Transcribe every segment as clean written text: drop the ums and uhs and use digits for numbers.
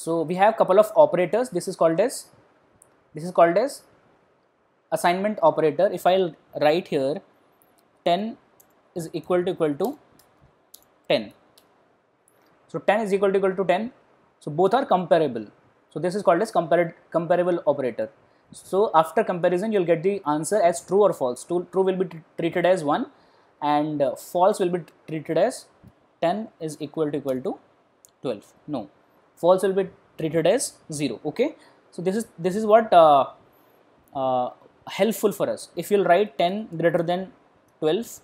So we have couple of operators. This is called as assignment operator. If I'll write here 10 is equal to 10. So 10 is equal to 10. So both are comparable. So this is called as comparable operator. So after comparison, you'll get the answer as true or false. True will be treated as 1 and false will be treated as 10 is equal to 12. No, false will be treated as 0. Okay. So this is what helpful for us. If you'll write 10 greater than 12,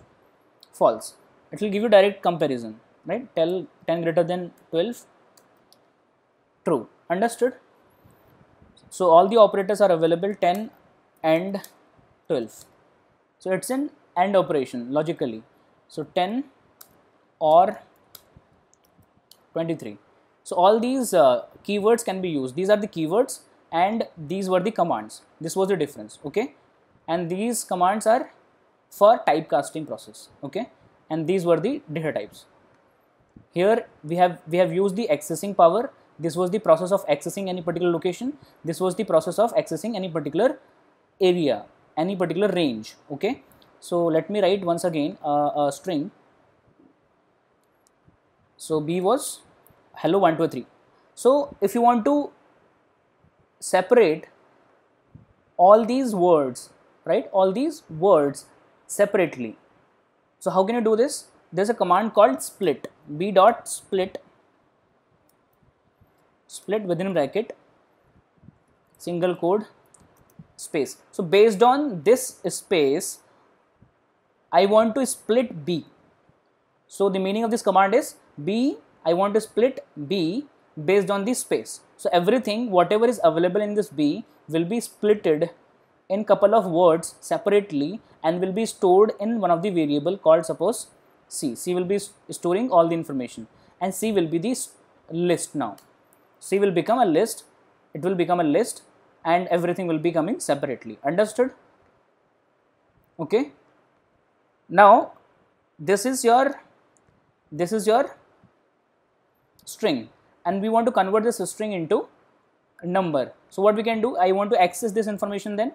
false, it will give you direct comparison, right? 10 greater than 12, true. Understood? So all the operators are available, 10 and 12. So it's an AND operation logically. So 10 or 23. So all these keywords can be used. These are the keywords and these were the commands. This was the difference. Okay. And these commands are for typecasting process. Okay. And these were the data types. Here we have used the accessing power. This was the process of accessing any particular location. This was the process of accessing any particular area, any particular range. Okay. So let me write once again a string. So B was hello 1 2 3. So if you want to separate all these words, right, all these words separately, so how can you do this? There's a command called split. B dot split within bracket single quote space. So based on this space, I want to split B. So the meaning of this command is B, I want to split B based on the space. So everything, whatever is available in this B will be splitted in couple of words separately and will be stored in one of the variable called suppose C. C will be storing all the information and C will be the list now. C will become a list, it will become a list and everything will be coming separately. Understood? Okay. Now this is your string and we want to convert this string into a number. So what we can do, I want to access this information then.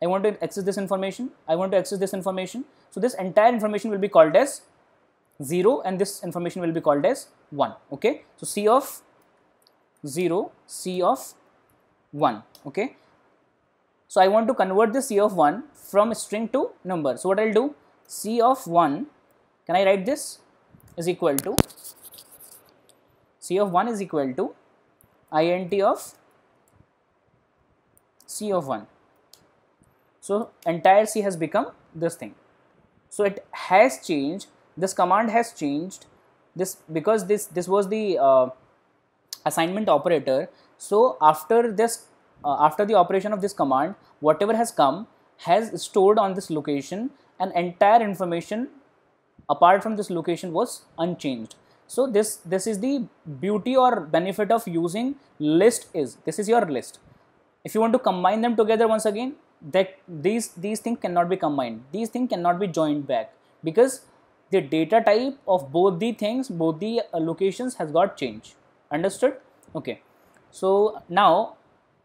I want to access this information. So this entire information will be called as 0 and this information will be called as 1. Okay. So C of 0, C of 1. Okay. So I want to convert this C of 1 from string to number. So what I'll do, C of 1, can I write this, is equal to C of 1 is equal to int of C of 1. So entire C has become this thing. So it has changed, this command has changed this because this was the assignment operator. So after this after the operation of this command, whatever has come has stored on this location and entire information apart from this location was unchanged. So this is the beauty or benefit of using list. This is your list. If you want to combine them together once again, that these things cannot be combined, these things cannot be joined back because the data type of both the things, both the locations has got changed. Understood? Okay. So now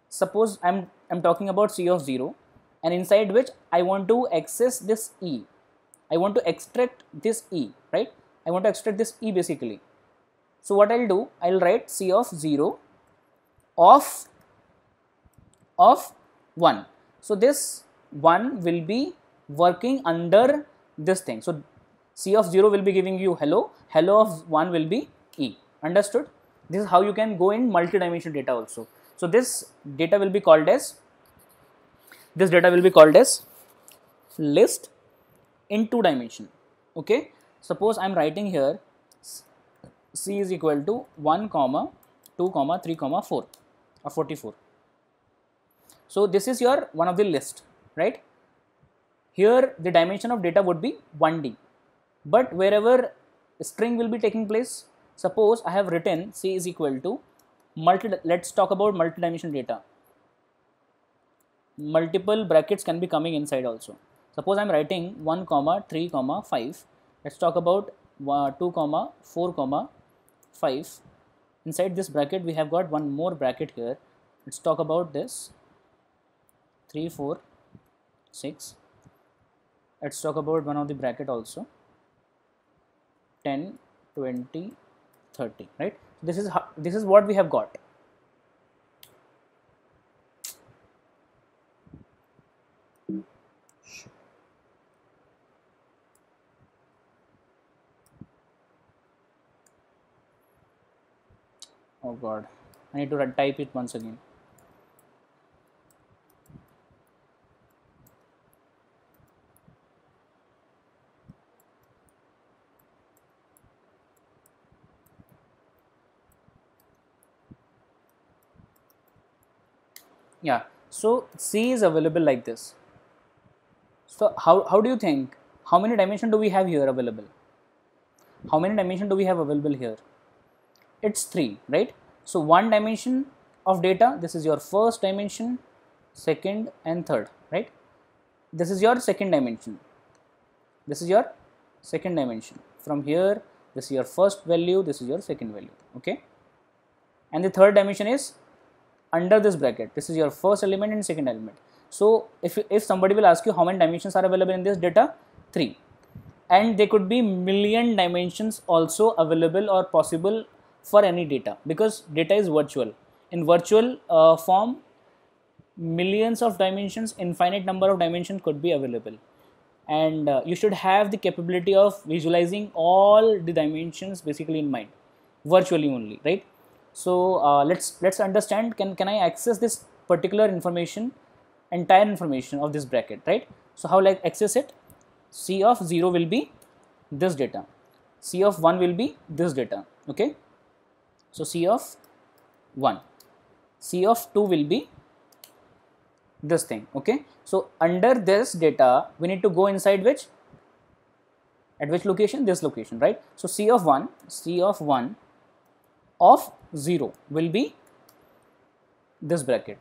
suppose I'm talking about C of 0 and inside which I want to access this E. I want to extract this E, right? I want to extract this E basically. So what I'll do, I'll write C of 0 of 1. So this 1 will be working under this thing. So C of 0 will be giving you hello, hello of 1 will be E. Understood? This is how you can go in multi-dimensional data also. So this data will be called as list in 2 dimension. Okay. Suppose I am writing here C is equal to 1, 2, 3, 4 or 44. So this is your one of the list, right? Here the dimension of data would be 1D, but wherever string will be taking place, suppose I have written C is equal to let's talk about multi-dimensional data. Multiple brackets can be coming inside also. Suppose I am writing 1, 3, 5. Let's talk about 2, 4, 5. inside this bracket we have got one more bracket here. Let's talk about this 3, 4, 6. Let's talk about one of the bracket also 10, 20, 30, right? This is what we have got. Oh god, I need to type it once again. Yeah, so C is available like this. So how do you think, how many dimension do we have here available? How many dimension do we have available here? It's 3, right? So one dimension of data, this is your first dimension, second and third, right? This is your second dimension. This is your second dimension. From here, this is your first value, this is your second value, okay? And the third dimension is under this bracket. This is your first element and second element. So if somebody will ask you how many dimensions are available in this data, 3. And there could be million dimensions also available or possible for any data, because data is virtual. In virtual form, millions of dimensions, infinite number of dimensions could be available, and you should have the capability of visualizing all the dimensions basically in mind, virtually only, right? So let's understand, can I access this particular information, entire information of this bracket, right? So how like access it? C of 0 will be this data, C of 1 will be this data, okay? So C of 1, C of 2 will be this thing, okay? So under this data we need to go inside which, at which location? This location, right? So C of 1 of 0 will be this bracket.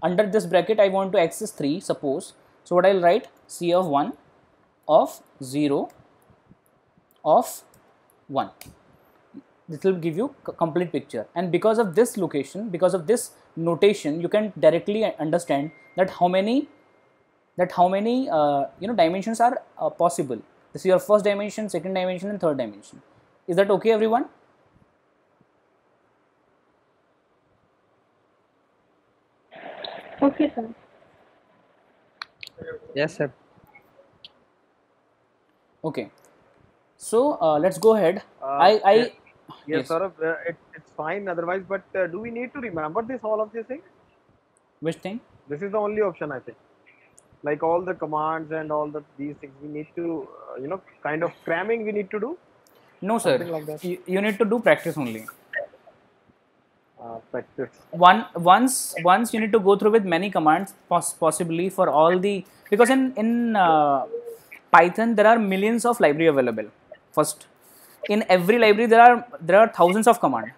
Under this bracket I want to access 3, suppose. So what I will write? C of 1 of 0 of 1. This will give you complete picture, and because of this location, because of this notation, you can directly understand that how many dimensions are possible. This is your first dimension, second dimension and third dimension. Is that okay, everyone? Okay, sir. Yes, sir. Okay, so let's go ahead. Yes, Yes. Saurabh, it's fine otherwise, but do we need to remember all of these things? Which thing? This is the only option, I think. Like all the commands and all these things, we need to, kind of cramming we need to do. No, sir. Something like that. You need to do practice only. Practice. Once you need to go through with many commands, possibly for all the, because in Python there are millions of library available. First, in every library there are thousands of commands,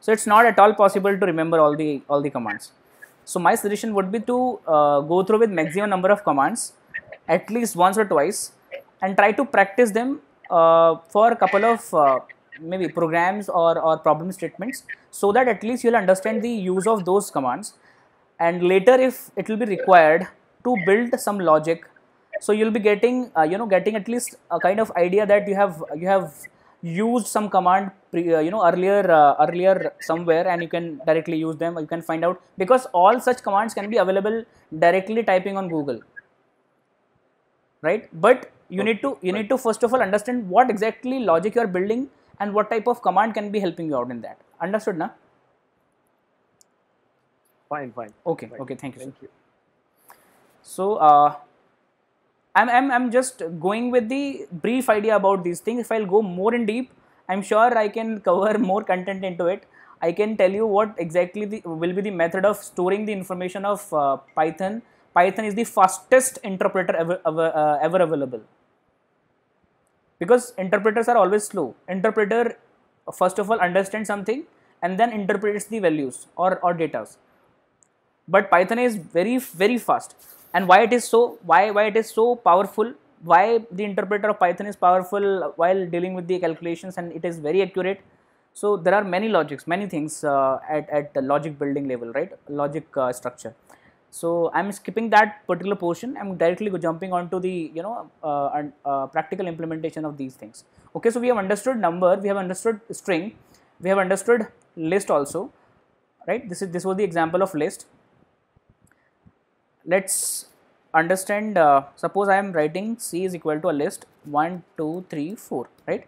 so it's not at all possible to remember all the commands. So my suggestion would be to go through with maximum number of commands at least once or twice, and try to practice them for a couple of maybe programs or problem statements, so that at least you'll understand the use of those commands, and later if it will be required to build some logic, so you'll be getting getting at least a kind of idea that you have used some command earlier somewhere, and you can directly use them, or you can find out, because all such commands can be available directly typing on Google, right? But you need to first of all understand what exactly logic you are building and what type of command can be helping you out in that. Understood, na? Fine. Okay, Fine. okay, thank you, Thank sir. you. So I'm just going with the brief idea about these things. If I'll go more in deep, I'm sure I can cover more content into it. I can tell you what exactly will be the method of storing the information of Python. Python is the fastest interpreter ever available, because interpreters are always slow. Interpreter first of all understands something and then interprets the values or data, but Python is very fast. And why it is so, why it is so powerful, why the interpreter of Python is powerful while dealing with the calculations, and it is very accurate. So there are many logics, many things at the logic building level, right? Logic structure. So I'm skipping that particular portion. I'm directly jumping onto the practical implementation of these things. Okay, so we have understood number, we have understood string, we have understood list also, right? This was the example of list. Let's understand. Suppose I am writing C is equal to a list 1, 2, 3, 4, right?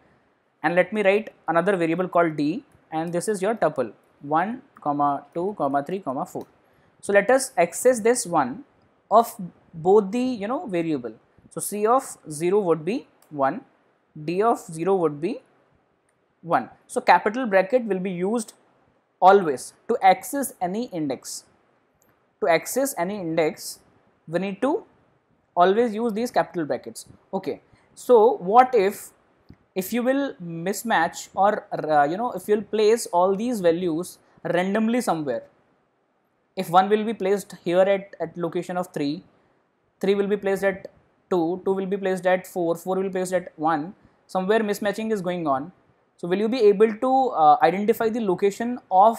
And let me write another variable called D, and this is your tuple 1, 2, 3, 4. So let us access this one of both the variable. So C of 0 would be 1, D of 0 would be 1. So capital bracket will be used always to access any index. To access any index, we need to always use these capital brackets. Okay. So what if you will mismatch, or if you will place all these values randomly somewhere? If 1 will be placed here at location of 3, 3 will be placed at 2, 2 will be placed at 4, 4 will be placed at 1, somewhere mismatching is going on. So will you be able to identify the location of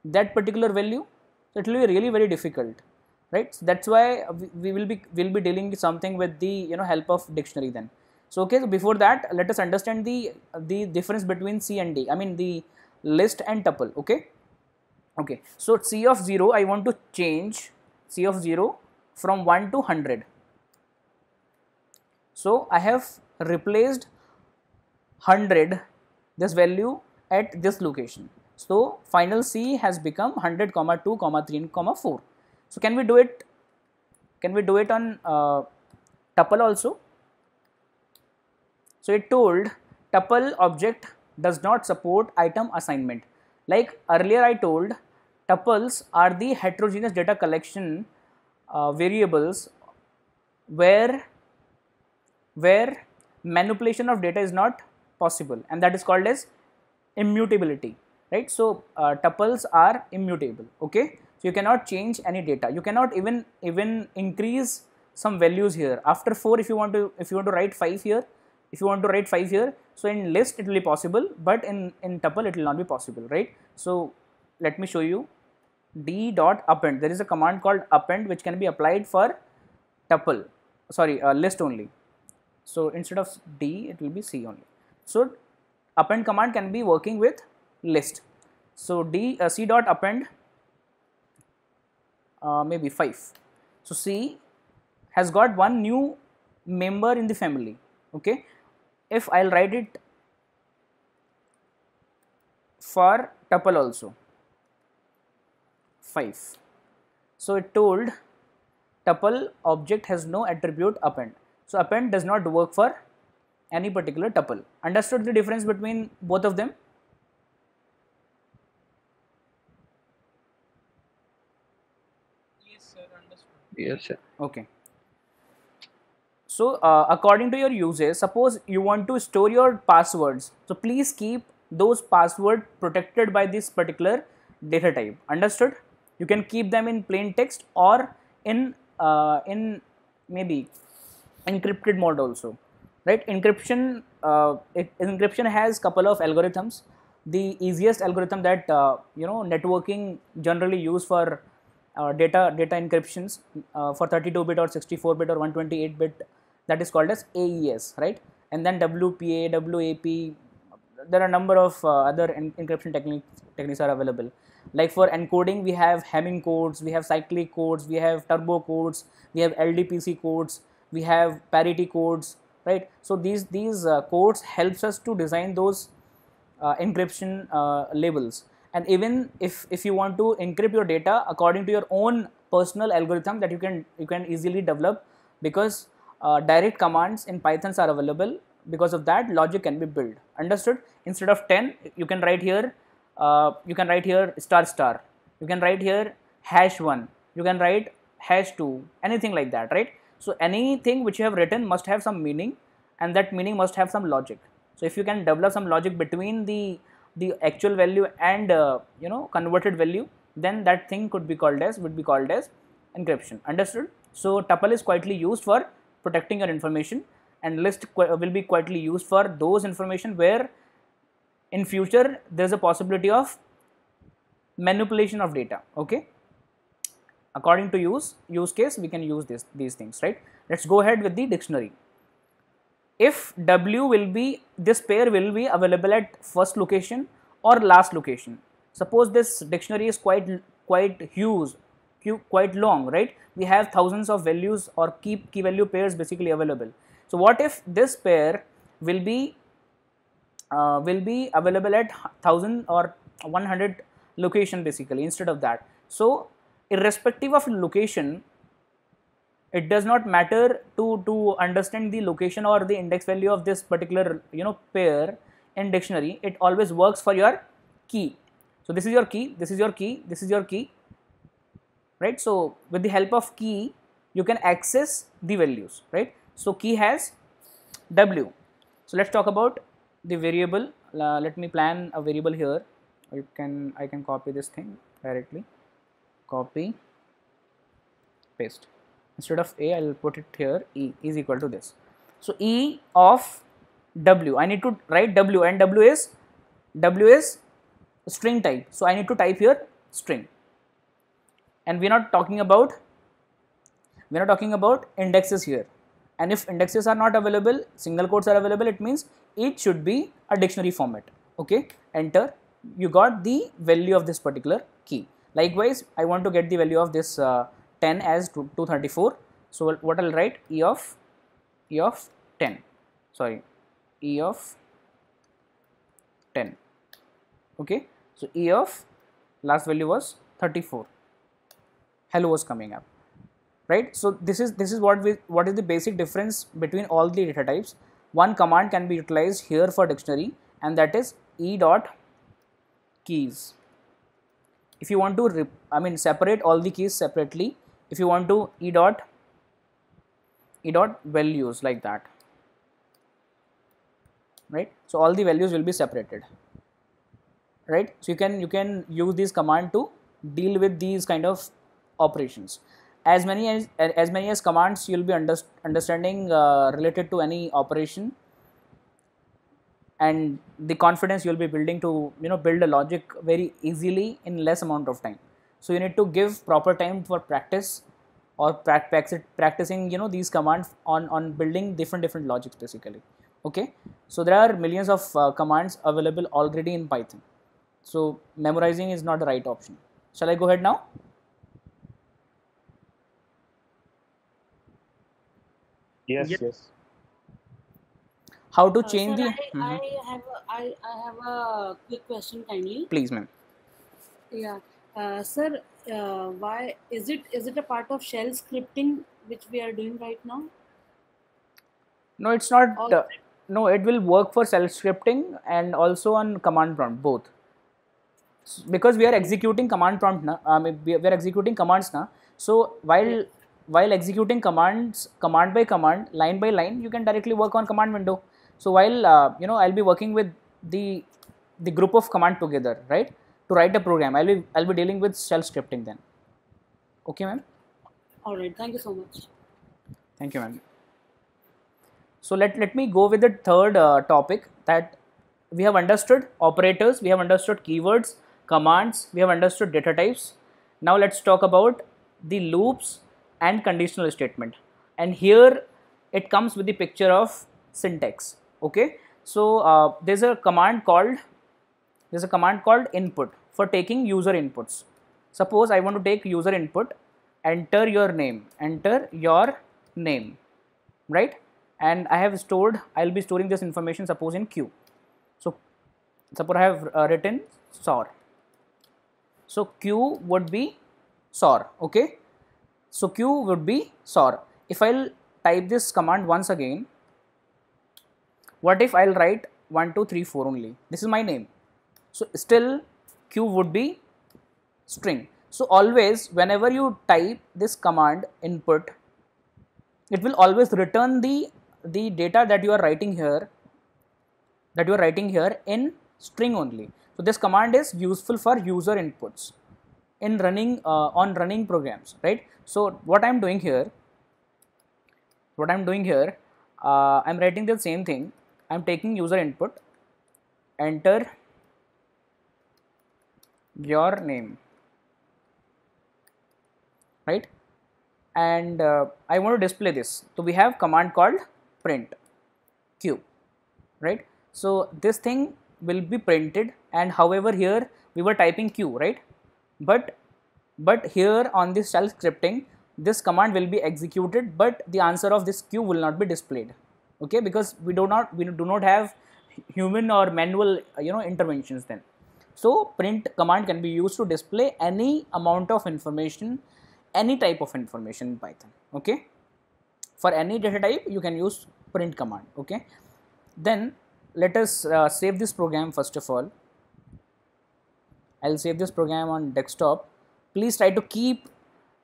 that particular value? So it will be really very difficult, right? So that's why we will be dealing something with the help of dictionary then. So okay, so before that, let us understand the difference between C and D. I mean the list and tuple. Okay. Okay. So C of 0, I want to change C of 0 from 1 to 100. So I have replaced 100, this value, at this location. So final C has become 100, 2, 3, 4. So can we do it? Can we do it on tuple also? So it told tuple object does not support item assignment. Like earlier I told, tuples are the heterogeneous data collection variables where manipulation of data is not possible, and that is called as immutability, right? So tuples are immutable. Okay, so you cannot change any data. You cannot even increase some values here. After 4, if you want to write 5 here, so in list it will be possible, but in tuple it will not be possible, right? So let me show you. D dot append, there is a command called append which can be applied for tuple, list only. So instead of D it will be C only. So append command can be working with list. So C dot append maybe 5. So C has got one new member in the family. Okay, if I'll write it for tuple also 5. So it told tuple object has no attribute append. So append does not work for any particular tuple. Understood the difference between both of them? Yes, sir. Understood. Yes, sir. Okay. So according to your uses, suppose you want to store your passwords. So please keep those passwords protected by this particular data type. Understood? You can keep them in plain text or in maybe encrypted mode also, right? Encryption has couple of algorithms. The easiest algorithm that networking generally use for data encryptions for 32-bit or 64-bit or 128-bit, that is called as AES, right? And then WPA, WAP, there are a number of other encryption techniques are available. Like for encoding, we have Hamming codes, we have cyclic codes, we have turbo codes, we have LDPC codes, we have parity codes, right? So these codes helps us to design those encryption labels. And even if you want to encrypt your data according to your own personal algorithm that you can easily develop, because direct commands in Pythons are available. Because of that, logic can be built. Understood? Instead of 10, you can write here star star, you can write here #1, you can write #2, anything like that, right? So anything which you have written must have some meaning, and that meaning must have some logic. So if you can develop some logic between the actual value and converted value, then that thing would be called as encryption. Understood? So tuple is quietly used for protecting your information, and list will be quietly used for those information where in future there's a possibility of manipulation of data. Okay, according to use case we can use these things, right? Let's go ahead with the dictionary. If W will be, this pair will be available at first location or last location. Suppose this dictionary is quite huge, quite long, right? We have thousands of values or key value pairs basically available. So what if this pair will be available at 1000 or 100 location basically instead of that? So irrespective of location, it does not matter to understand the location or the index value of this particular pair in dictionary. It always works for your key. So this is your key, this is your key, this is your key, right? So with the help of key you can access the values, right? So key has W. So let's talk about the variable. Let me plan a variable here. I can copy this thing directly, copy, paste. Instead of A, I will put it here. E is equal to this. So E of W, I need to write W, and W is string type. So I need to type here string. And we're not talking about indexes here. And if indexes are not available, single quotes are available, it means it should be a dictionary format. Okay, enter. You got the value of this particular key. Likewise, I want to get the value of this 10 as 234. So what I'll write, E of 10. Sorry, E of 10. Okay, so E of last value was 34. Hello was coming up, right? So this is what is the basic difference between all the data types. One command can be utilized here for dictionary, and that is E dot keys. If you want to separate all the keys separately, if you want to E dot values, like that, right? So all the values will be separated, right? So you can use this command to deal with these kind of operations. As many as commands you'll be understanding related to any operation, and the confidence you'll be building to build a logic very easily in less amount of time. So you need to give proper time for practice or practicing these commands on building different logics basically. Okay, so there are millions of commands available already in Python, so memorizing is not the right option. Shall I go ahead now? Yes. How to change Sir, the I have a quick question, kindly. please ma'am. Yeah, sir, why is it a part of shell scripting which we are doing right now? No, it's not. Or No, it will work for self scripting and also on command prompt, both. Because we are executing command prompt now, we are executing commands now. So while executing commands, command by command, line by line, you can directly work on command window. So while I'll be working with the group of command together, right, to write a program, I'll be dealing with shell scripting then. Okay, ma'am. all right, thank you so much. Thank you, ma'am. So let me go with the third topic, that we have understood operators, we have understood keywords, commands, we have understood data types. Now let's talk about the loops and conditional statement. And here it comes with the picture of syntax. Okay, so there's a command called input for taking user inputs. Suppose I want to take user input, enter your name, right? And I'll be storing this information, suppose in queue. So suppose I have written SOR. So Q would be SOR. Okay, so Q would be SOR. If I'll type this command once again, what if I'll write 1 2 3 4 only? This is my name. So still Q would be string. So always whenever you type this command input, it will always return the data that you are writing here in string only. So this command is useful for user inputs in running on running programs, right? So what I'm doing here, I'm writing the same thing. I'm taking user input, enter your name, right? And I want to display this. So we have command called print q, right? So this thing will be printed, and however here we were typing q, right? But here on this shell scripting, this command will be executed, but the answer of this q will not be displayed, okay, because we do not have human or manual interventions then. So print command can be used to display any amount of information, any type of information in Python, okay. For any data type you can use print command, okay. Then let us save this program. First of all, I'll save this program on desktop. Please try to keep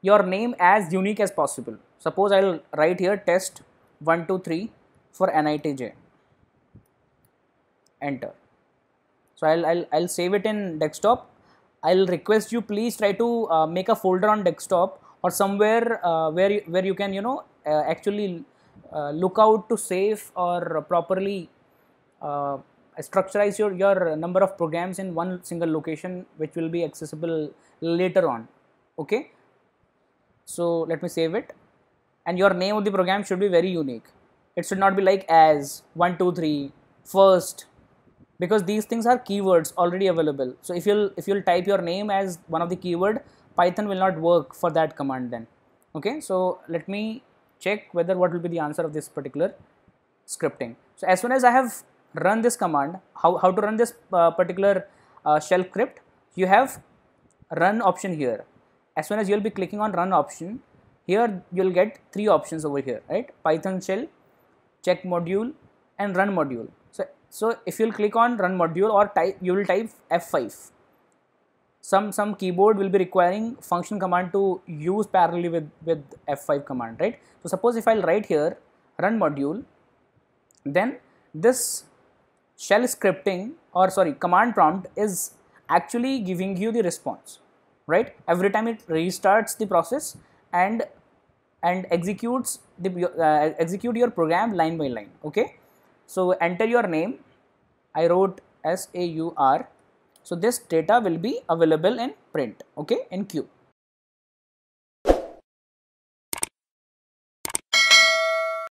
your name as unique as possible. Suppose I'll write here test 123 for NITJ. Enter. So I'll save it in desktop. I'll request you, please try to make a folder on desktop or somewhere where you can actually look out to save or properly structurize your number of programs in one single location, which will be accessible later on, okay. So let me save it, and your name of the program should be very unique. It should not be like as 123 first, because these things are keywords already available. So if you'll type your name as one of the keyword, Python will not work for that command then, okay. So let me check whether what will be the answer of this particular scripting. So as soon as I have run this command, how to run this particular shell script, you have run option here. As soon as you'll be clicking on run option, here you'll get three options over here, right? Python shell, check module, and run module. So if you'll click on run module or you will type F5. Some keyboard will be requiring function command to use parallelly with F5 command, right? So suppose if I'll write here run module, then this shell scripting command prompt is actually giving you the response, right? Every time it restarts the process and executes execute your program line by line, okay. So enter your name. I wrote SAUR. So this data will be available in print, okay, in Q.